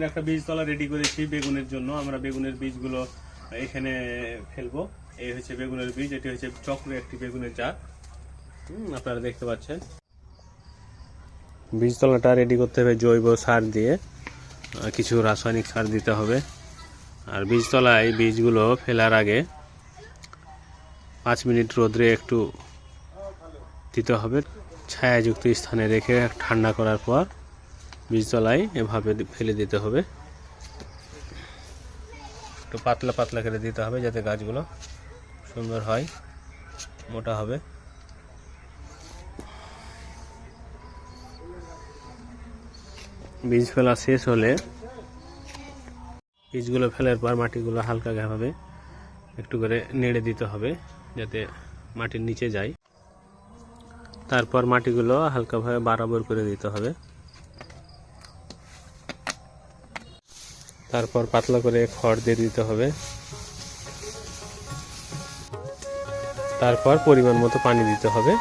একটা বীজতলা রেডি করেছি বেগুনের জন্য। আমরা বেগুনের বীজগুলো এখানে ফেলবো। এই হচ্ছে বেগুনের বীজ, এটি হচ্ছে চক্র একটি বেগুনের জাত। আপনারা দেখতে পাচ্ছেন। বীজতলাটা রেডি করতে হবে জৈব সার দিয়ে, কিছু রাসায়নিক সার দিতে হবে। আর বীজতলায় বীজগুলো ফেলার আগে 5 মিনিট রোদ্রে একটু দিতে হবে, ছায়াযুক্ত স্থানে রেখে ঠান্ডা করার পর বীজতলায় এভাবে ফেলে দিতে হবে। একটু পাতলা পাতলা করে দিতে হবে যাতে গাছগুলো সুন্দর হয়, মোটা হবে। বীজ ফেলা শেষ হলে বীজগুলো ফেলার পর মাটিগুলো হালকাভাবে একটু করে নেড়ে দিতে হবে যাতে মাটির নিচে যায়। তারপর মাটিগুলো হালকাভাবে বরাবর করে দিতে হবে। তারপর পাতলা করে খড় দিয়ে দিতে হবে। তারপর পরিমাণ মতো পানি দিতে হবে।